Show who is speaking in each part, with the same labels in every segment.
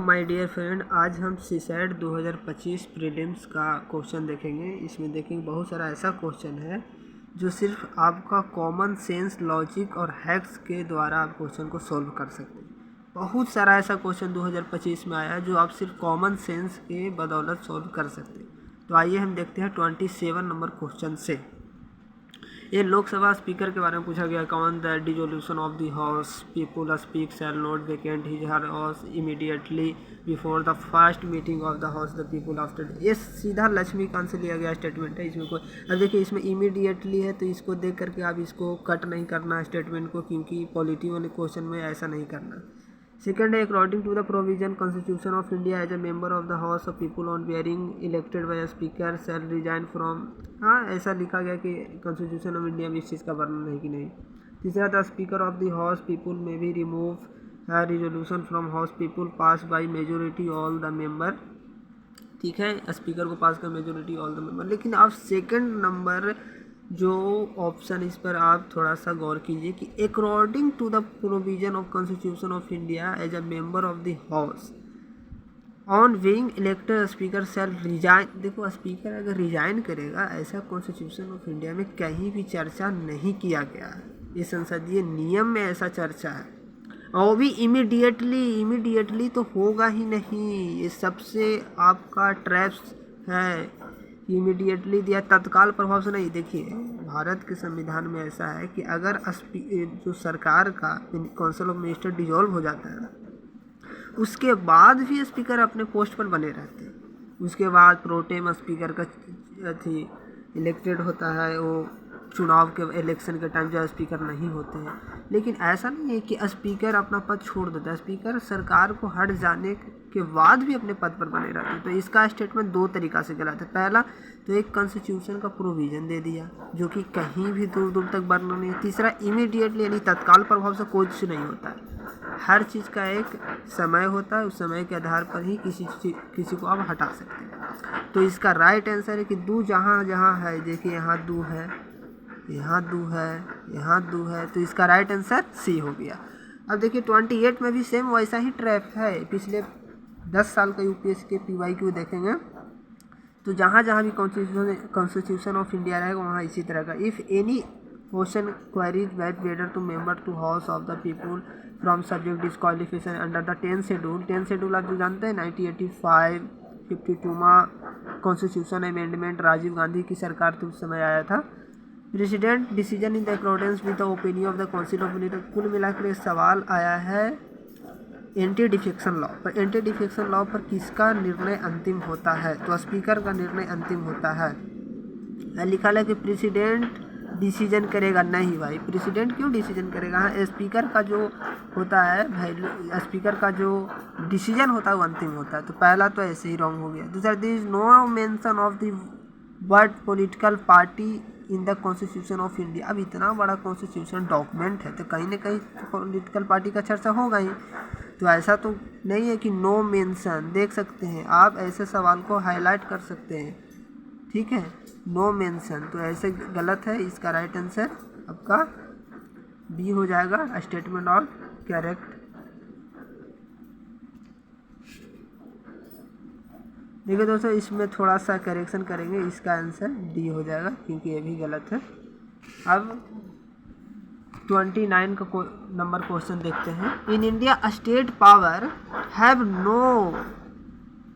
Speaker 1: My dear friend, आज हम CSAT 2025 prelims का क्वेश्चन देखेंगे। इसमें देखेंगे बहुत सारा ऐसा क्वेश्चन है जो सिर्फ आपका कॉमन सेंस, लॉजिक और हैक्स के द्वारा आप क्वेश्चन को सॉल्व कर सकते हैं। बहुत सारा ऐसा क्वेश्चन 2025 में आया है जो आप सिर्फ कॉमन सेंस के बदौलत सॉल्व कर सकते हैं। तो आइए हम देखते हैं 27 नंबर क्वेश्चन से। ये लोकसभा स्पीकर के बारे में पूछा गया। कौन the dissolution of the house people speak shall not vacant his her house immediately before the first meeting of the house the people after. ये सीधा लक्ष्मीकांत से लिया गया स्टेटमेंट है। इसमें कोई अब देखिए, इसमें इमीडिएटली है तो इसको देख करके आप इसको कट नहीं करना स्टेटमेंट को, क्योंकि पॉलिटी वाले क्वेश्चन में ऐसा नहीं करना। सेकंड है, according to the provision constitution of India as a member of the house of people on bearing elected by speaker shall resign from. हाँ, ऐसा लिखा गया कि कॉन्स्टिट्यूशन ऑफ इंडिया में इस चीज़ का वर्णन है कि नहीं। तीसरा, the speaker of the house people में भी remove resolution from house people pass by majority all the member. ठीक है, स्पीकर को पास कर मेजोरिटी ऑल द मेंबर। लेकिन अब सेकंड नंबर जो ऑप्शन, इस पर आप थोड़ा सा गौर कीजिए कि according to the provision of constitution of India as a member of the house on being elected speaker shall resign. देखो, स्पीकर अगर रिजाइन करेगा, ऐसा कॉन्स्टिट्यूशन ऑफ इंडिया में कहीं भी चर्चा नहीं किया गया है। ये संसदीय नियम में ऐसा चर्चा है, और भी इमीडिएटली तो होगा ही नहीं। ये सबसे आपका ट्रैप्स है। इमीडिएटली दिया, तत्काल प्रभाव से नहीं। देखिए, भारत के संविधान में ऐसा है कि अगर जो सरकार का काउंसिल ऑफ मिनिस्टर डिजॉल्व हो जाता है, उसके बाद भी स्पीकर अपने पोस्ट पर बने रहते हैं। उसके बाद प्रोटेम स्पीकर का इलेक्टेड होता है, वो चुनाव के इलेक्शन के टाइम जो स्पीकर नहीं होते हैं। लेकिन ऐसा नहीं है कि स्पीकर अपना पद छोड़ देता है। स्पीकर सरकार को हट जाने के बाद भी अपने पद पर बने रहते हैं। तो इसका स्टेटमेंट दो तरीक़ा से गलत है। पहला तो एक कॉन्स्टिट्यूशन का प्रोविज़न दे दिया जो कि कहीं भी दूर दूर तक वर्णन नहीं है। तीसरा, इमीडिएटली यानी तत्काल प्रभाव से कुछ नहीं होता है। हर चीज़ का एक समय होता है, उस समय के आधार पर ही किसी को आप हटा सकते हैं। तो इसका राइट आंसर है कि दू जहाँ जहाँ है। देखिए, यहाँ दू है, यहाँ दू है, यहाँ दू है, तो इसका राइट आंसर सी हो गया। अब देखिए, 28 में भी सेम वैसा ही ट्रैप है। पिछले 10 साल का यूपीएससी के PYQ देखेंगे तो जहाँ जहाँ भी कॉन्स्टिट्यूशन ऑफ इंडिया रहेगा वहाँ इसी तरह का। If any question queries but whether to member to house of the people from subject disqualification under the 10th schedule. 10th schedule आप जो जानते हैं 1985 52वां कॉन्स्टिट्यूशन अमेंडमेंट राजीव गांधी की सरकार के उस समय आया था। President decision in the accordance with the opinion of the council of minister. कुल मिलाकर सवाल आया है एंटी डिफेक्शन लॉ पर। एंटी डिफेक्शन लॉ पर किसका निर्णय अंतिम होता है? तो स्पीकर का निर्णय अंतिम होता है। लिखा है कि प्रेसिडेंट डिसीजन करेगा। नहीं भाई, प्रेसिडेंट क्यों डिसीजन करेगा? हाँ, स्पीकर का जो होता है भाई, स्पीकर का जो डिसीजन होता है वो अंतिम होता है। तो पहला तो ऐसे ही रॉन्ग हो गया। दूसरा, this is no mention of the word political party in the constitution of India. अब इतना बड़ा कॉन्स्टिट्यूशन डॉक्यूमेंट है तो कहीं ना कहीं पॉलिटिकल पार्टी का चर्चा होगा ही। तो ऐसा तो नहीं है कि नो मेंशन। देख सकते हैं आप, ऐसे सवाल को हाईलाइट कर सकते हैं। ठीक है, नो मेंशन तो ऐसे गलत है। इसका राइट आंसर आपका बी हो जाएगा, स्टेटमेंट ऑल करेक्ट। देखिए दोस्तों, इसमें थोड़ा सा करेक्शन करेंगे, इसका आंसर डी हो जाएगा क्योंकि ये भी गलत है। अब 29 का नंबर क्वेश्चन देखते हैं। In India state power have no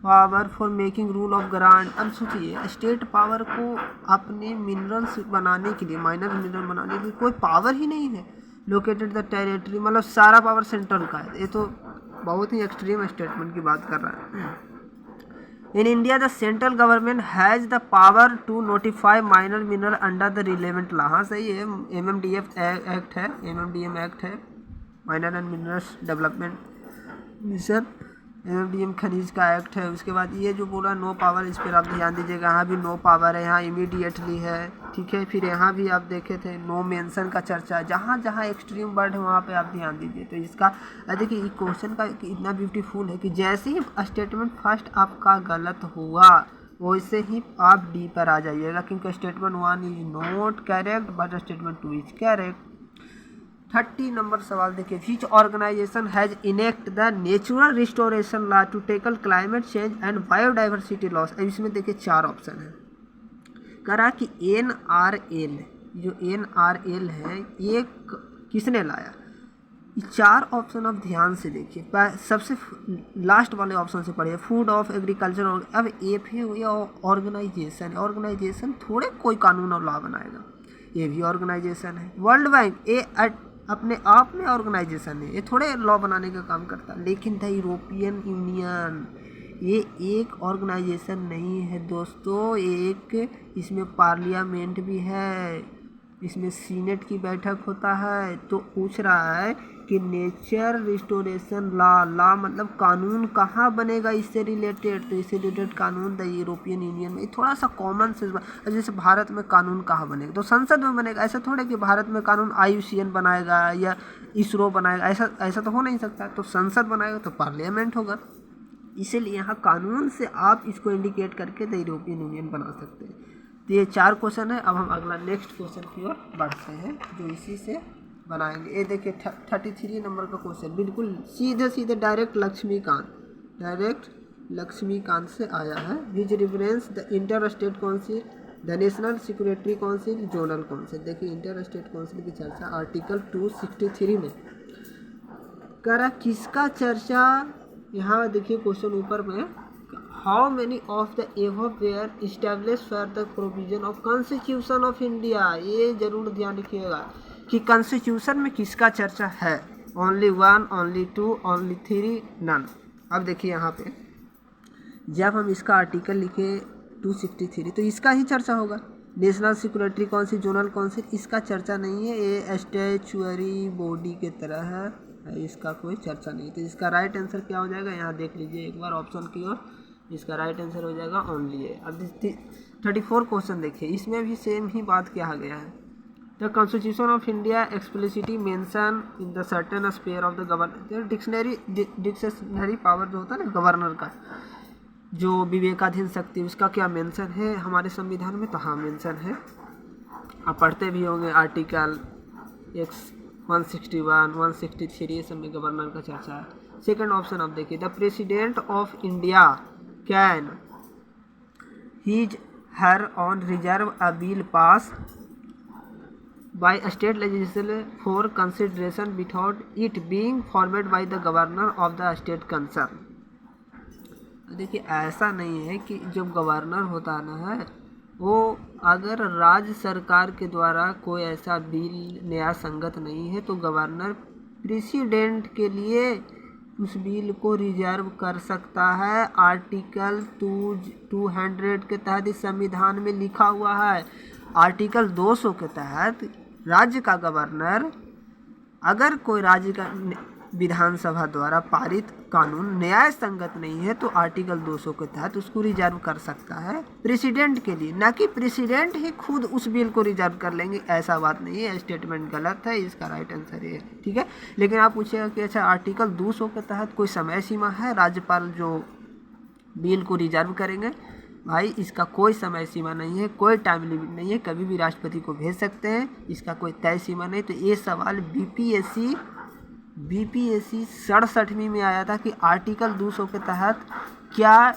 Speaker 1: power for making rule of grant. अब सोचिए, स्टेट पावर को अपने मिनरल्स बनाने के लिए, माइनर मिनरल बनाने के लिए कोई पावर ही नहीं है। लोकेटेड द टेरिटरी, मतलब सारा पावर सेंट्रल का है। ये तो बहुत ही एक्सट्रीम स्टेटमेंट की बात कर रहा है। In India the central government has the power to notify minor mineral under the relevant law. हाँ सही है, MMDF एक्ट है, MMDM एक्ट है, minor and minerals development mission. MMDM खनिज का एक्ट है। उसके बाद ये जो बोला नो पावर, इस पर आप ध्यान दीजिएगा। यहाँ भी नो पावर है, यहाँ इमीडिएटली है। ठीक है, फिर यहाँ भी आप देखे थे नो मेंशन का चर्चा। जहाँ जहाँ एक्सट्रीम वर्ड है वहाँ पे आप ध्यान दीजिए। तो इसका देखिए, ये क्वेश्चन का इतना ब्यूटीफुल है कि जैसे ही स्टेटमेंट फर्स्ट आपका गलत हुआ वैसे ही आप डी पर आ जाइएगा, क्योंकि statement 1 is not correct but statement 2 is correct. 30 number सवाल देखिए, which organisation has enact the natural restoration law to tackle climate change and biodiversity loss. अब इसमें देखिए 4 ऑप्शन है। करा कि NRL, जो NRL है ये किसने लाया। ये 4 ऑप्शन आप ध्यान से देखिए, सबसे लास्ट वाले ऑप्शन से पढ़िए, फूड ऑफ एग्रीकल्चर। अब एफ है ये ऑर्गेनाइजेशन, ऑर्गेनाइजेशन थोड़े कोई कानून और लॉ बनाएगा, ये भी ऑर्गेनाइजेशन है। वर्ल्ड बैंक ये अपने आप में ऑर्गेनाइजेशन है, ये थोड़े लॉ बनाने का काम करता है। लेकिन द यूरोपियन यूनियन ये एक ऑर्गेनाइजेशन नहीं है दोस्तों, एक इसमें पार्लियामेंट भी है, इसमें सीनेट की बैठक होता है। तो पूछ रहा है कि नेचर रिस्टोरेशन लॉ मतलब कानून कहाँ बनेगा इससे रिलेटेड, तो इससे रिलेटेड कानून द यूरोपियन यूनियन में। थोड़ा सा कॉमन सेंस, जैसे भारत में कानून कहाँ बनेगा, तो संसद में बनेगा। ऐसा थोड़े कि भारत में कानून IUCN बनाएगा या ISRO बनाएगा, ऐसा तो हो नहीं सकता। तो संसद बनाएगा तो पार्लियामेंट होगा, इसीलिए यहाँ कानून से आप इसको इंडिकेट करके द यूरोपियन यूनियन बना सकते हैं। तो ये 4 क्वेश्चन है। अब हम अगला नेक्स्ट क्वेश्चन की ओर बढ़ते हैं जो इसी से बनाएंगे। ये देखिए 33 नंबर का क्वेश्चन, बिल्कुल सीधे डायरेक्ट लक्ष्मीकांत से आया है। Which reference the inter state council, the national security council, zonal council. देखिए इंटर स्टेट काउंसिल की चर्चा आर्टिकल 263 में करा, किसका चर्चा। यहाँ देखिए क्वेश्चन ऊपर में, how many of the above were establish for the provision of constitution of India. ये जरूर ध्यान रखिएगा कि कॉन्स्टिट्यूशन में किसका चर्चा है। Only 1, only 2, only 3, none. अब देखिए यहाँ पे जब हम इसका आर्टिकल लिखे 263 तो इसका ही चर्चा होगा। National security council, zonal council, इसका चर्चा नहीं है, ये स्टैच्यूअरी बॉडी के तरह है, इसका कोई चर्चा नहीं। तो इसका राइट आंसर क्या हो जाएगा, यहाँ देख लीजिए एक बार ऑप्शन की ओर, इसका राइट आंसर हो जाएगा ओनली है। अब 34 क्वेश्चन देखिए, इसमें भी सेम ही बात कहा गया है। The constitution of India explicitly mention in the certain sphere of the governor. Dictionary power जो होता है ना गवर्नर का, जो विवेकाधीन शक्ति, उसका क्या मेंशन है हमारे संविधान में। तो हाँ मेंशन है, आप पढ़ते भी होंगे आर्टिकल 161, 163, ये सब में गवर्नर का चर्चा है। सेकंड ऑप्शन आप देखिए, the president of India can his her on reserve a bill pass by state legislature for consideration without it being formed by the governor of the state concern. देखिए ऐसा नहीं है कि जब गवर्नर होता है वो अगर राज्य सरकार के द्वारा कोई ऐसा बिल नया संगत नहीं है तो गवर्नर प्रेसिडेंट के लिए उस बिल को रिजर्व कर सकता है। आर्टिकल 200 के तहत इस संविधान में लिखा हुआ है। आर्टिकल 200 के तहत राज्य का गवर्नर, अगर कोई राज्य का विधानसभा द्वारा पारित कानून न्याय संगत नहीं है तो आर्टिकल 200 के तहत उसको रिजर्व कर सकता है प्रेसिडेंट के लिए, ना कि प्रेसिडेंट ही खुद उस बिल को रिजर्व कर लेंगे। ऐसा बात नहीं है, स्टेटमेंट गलत है, इसका राइट आंसर ये है, ठीक है। लेकिन आप पूछिएगा कि अच्छा आर्टिकल 200 के तहत कोई समय सीमा है राज्यपाल जो बिल को रिजर्व करेंगे। भाई इसका कोई समय सीमा नहीं है, कोई टाइम लिमिट नहीं है, कभी भी राष्ट्रपति को भेज सकते हैं, इसका कोई तय सीमा नहीं। तो ये सवाल बीपीएससी 67वीं में आया था कि आर्टिकल 200 के तहत क्या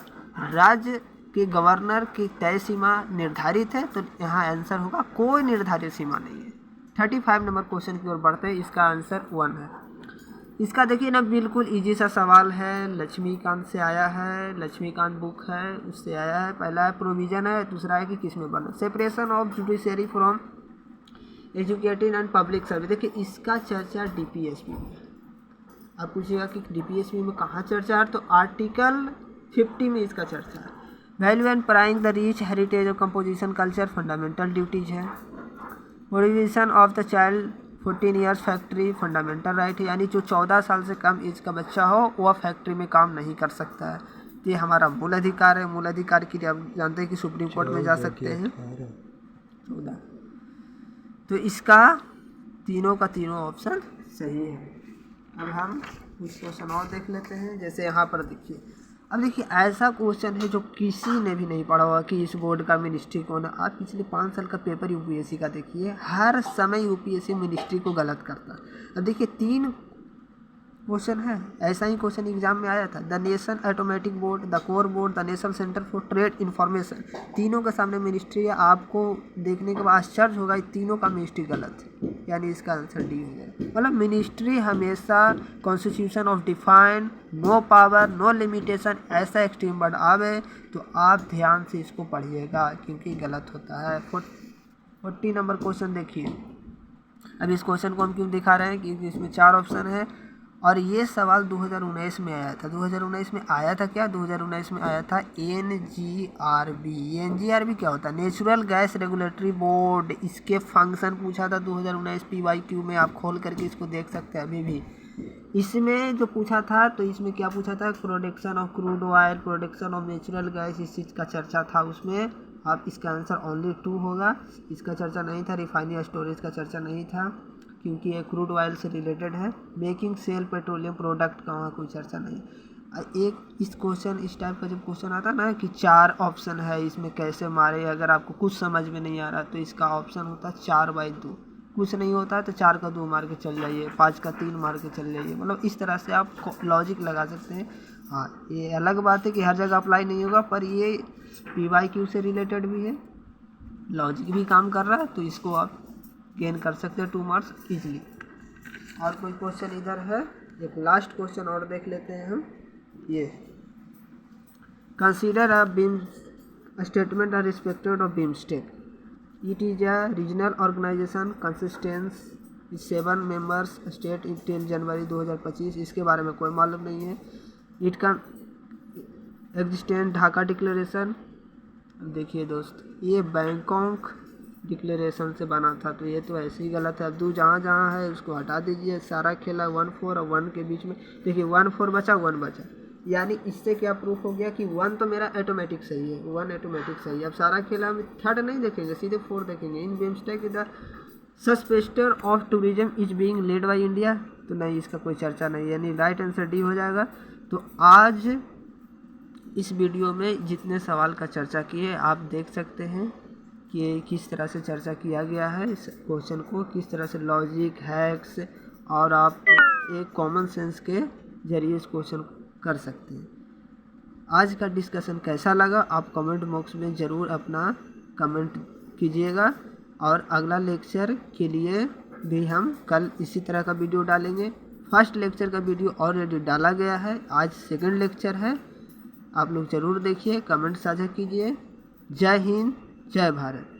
Speaker 1: राज्य के गवर्नर की तय सीमा निर्धारित है। तो यहाँ आंसर होगा कोई निर्धारित सीमा नहीं है। 35 नंबर क्वेश्चन की ओर बढ़ते हैं, इसका आंसर 1 है। इसका देखिए ना बिल्कुल इजी सा सवाल है, लक्ष्मीकांत से आया है, लक्ष्मीकांत बुक है उससे आया है। पहला है प्रोविजन है, दूसरा है कि किसमें बना, separation of judiciary from educative and public service. देखिए इसका चर्चा डीपीएसपी में। आप पूछिएगा कि डीपीएसपी में कहाँ चर्चा है, तो आर्टिकल 50 में इसका चर्चा है। Value and praying the rich heritage of composition culture fundamental duties है। Provision of the child 14 years factory fundamental right है, यानी जो 14 साल से कम एज का बच्चा हो वह फैक्ट्री में काम नहीं कर सकता है। तो ये हमारा मूल अधिकार है। मूल अधिकार के लिए आप जानते हैं कि सुप्रीम कोर्ट में जा सकते हैं। 14, तो इसका तीनों का तीनों ऑप्शन सही है। अब हम कुछ क्वेश्चन और देख लेते हैं। जैसे यहाँ पर देखिए अब देखिए ऐसा क्वेश्चन है जो किसी ने भी नहीं पढ़ा होगा कि इस बोर्ड का मिनिस्ट्री कौन है। आप पिछले 5 साल का पेपर यूपीएससी का देखिए, हर समय यूपीएससी मिनिस्ट्री को गलत करता है। अब देखिए 3 क्वेश्चन है, ऐसा ही क्वेश्चन एग्जाम में आया था। The nation automatic board, the core board, the national centre for trade information, तीनों के सामने मिनिस्ट्री है। आपको देखने के बाद आश्चर्य होगा तीनों का मिनिस्ट्री गलत है, यानी इसका आंसर डी हो जाएगा। मतलब मिनिस्ट्री हमेशा constitution of define, no power, no limitation, ऐसा एक्सट्रीम वर्ड आवे तो आप ध्यान से इसको पढ़िएगा क्योंकि गलत होता है। 40 नंबर क्वेश्चन देखिए। अब इस क्वेश्चन को हम क्यों दिखा रहे हैं, क्योंकि इसमें 4 ऑप्शन है और ये सवाल 2019 में आया था। 2019 में आया था क्या, 2019 में आया था NGRB। NGRB क्या होता है, नेचुरल गैस रेगुलेटरी बोर्ड। इसके फंक्शन पूछा था 2019 PYQ में, आप खोल करके इसको देख सकते हैं अभी भी। इसमें जो पूछा था तो इसमें क्या पूछा था, production of crude oil, production of natural gas, इस चीज़ का चर्चा था उसमें। आप इसका आंसर ओनली 2 होगा। इसका चर्चा नहीं था, रिफाइनरी स्टोरेज का चर्चा नहीं था क्योंकि ये क्रूड ऑयल से रिलेटेड है। मेकिंग सेल पेट्रोलियम प्रोडक्ट का वहाँ कोई चर्चा नहीं। एक इस क्वेश्चन, इस टाइप का जब क्वेश्चन आता ना कि 4 ऑप्शन है इसमें कैसे मारे, अगर आपको कुछ समझ में नहीं आ रहा तो इसका ऑप्शन होता है 4/2। कुछ नहीं होता है तो 4 का 2 मार के चल जाइए, 5 का 3 मार के चल जाइए। मतलब इस तरह से आप लॉजिक लगा सकते हैं। हाँ, ये अलग बात है कि हर जगह अप्लाई नहीं होगा, पर ये PYQ से रिलेटेड भी है, लॉजिक भी काम कर रहा है, तो इसको आप गेन कर सकते हैं 2 मार्क्स इजीली। और कोई क्वेश्चन इधर है, एक लास्ट क्वेश्चन और देख लेते हैं हम। ये consider a beam statement are respected of BIMSTEC. It is a regional organisation consistence 7 members state till January 2025। इसके बारे में कोई मालूम नहीं है। इट का एग्जिस्टेंट ढाका डिक्लेरेशन। देखिए दोस्त, ये बैंकॉक डिक्लेरेशन से बना था, तो ये तो ऐसे ही गलत है। अब दो जहाँ जहाँ है उसको हटा दीजिए। सारा खेला 1-4 और 1 के बीच में। देखिए 1-4 बचा, 1 बचा, यानी इससे क्या प्रूफ हो गया कि 1 तो मेरा ऑटोमेटिक सही है, 1 ऑटोमेटिक सही है। अब सारा खेला हम 3rd नहीं देखेंगे, सीधे 4 देखेंगे। In BIMSTEC the sector of tourism is being led by India, तो नहीं, इसका कोई चर्चा नहीं है, यानी राइट आंसर डी हो जाएगा। तो आज इस वीडियो में जितने सवाल का चर्चा किए आप देख सकते हैं कि किस तरह से चर्चा किया गया है इस क्वेश्चन को, किस तरह से लॉजिक, हैक्स और आप एक कॉमन सेंस के जरिए इस क्वेश्चन कर सकते हैं। आज का डिस्कशन कैसा लगा आप कमेंट बॉक्स में ज़रूर अपना कमेंट कीजिएगा, और अगला लेक्चर के लिए भी हम कल इसी तरह का वीडियो डालेंगे। फर्स्ट लेक्चर का वीडियो ऑलरेडी डाला गया है, आज सेकंड लेक्चर है। आप लोग ज़रूर देखिए, कमेंट साझा कीजिए। जय हिंद, जय भारत।